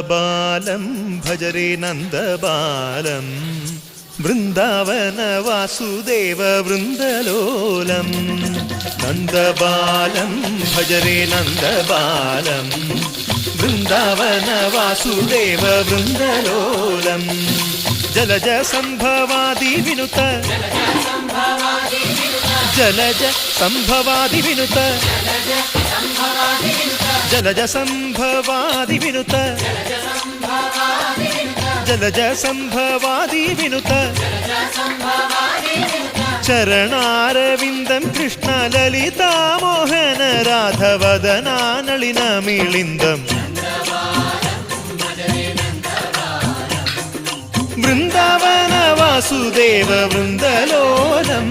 നന്ദബാലം ഭജരേ നന്ദബാലം Vrindavana Vasudeva വൃന്ദലോലം നന്ദബാലം ഭജരേ നന്ദബാലം Vrindavana Vasudeva വൃന്ദലോലം Jalaja സംഭവാദി വിനുത Jalaja സംഭവാദി വിനുത Jalaja സംഭവാദി വിനുത Jalaja സംഭവാദി വിനുത ചരണാരവിന്ദം Krishna Lalita Mohana രാധവദനാനളിനമിളിന്ദം Vrindavana Vasudeva വൃന്ദലോലം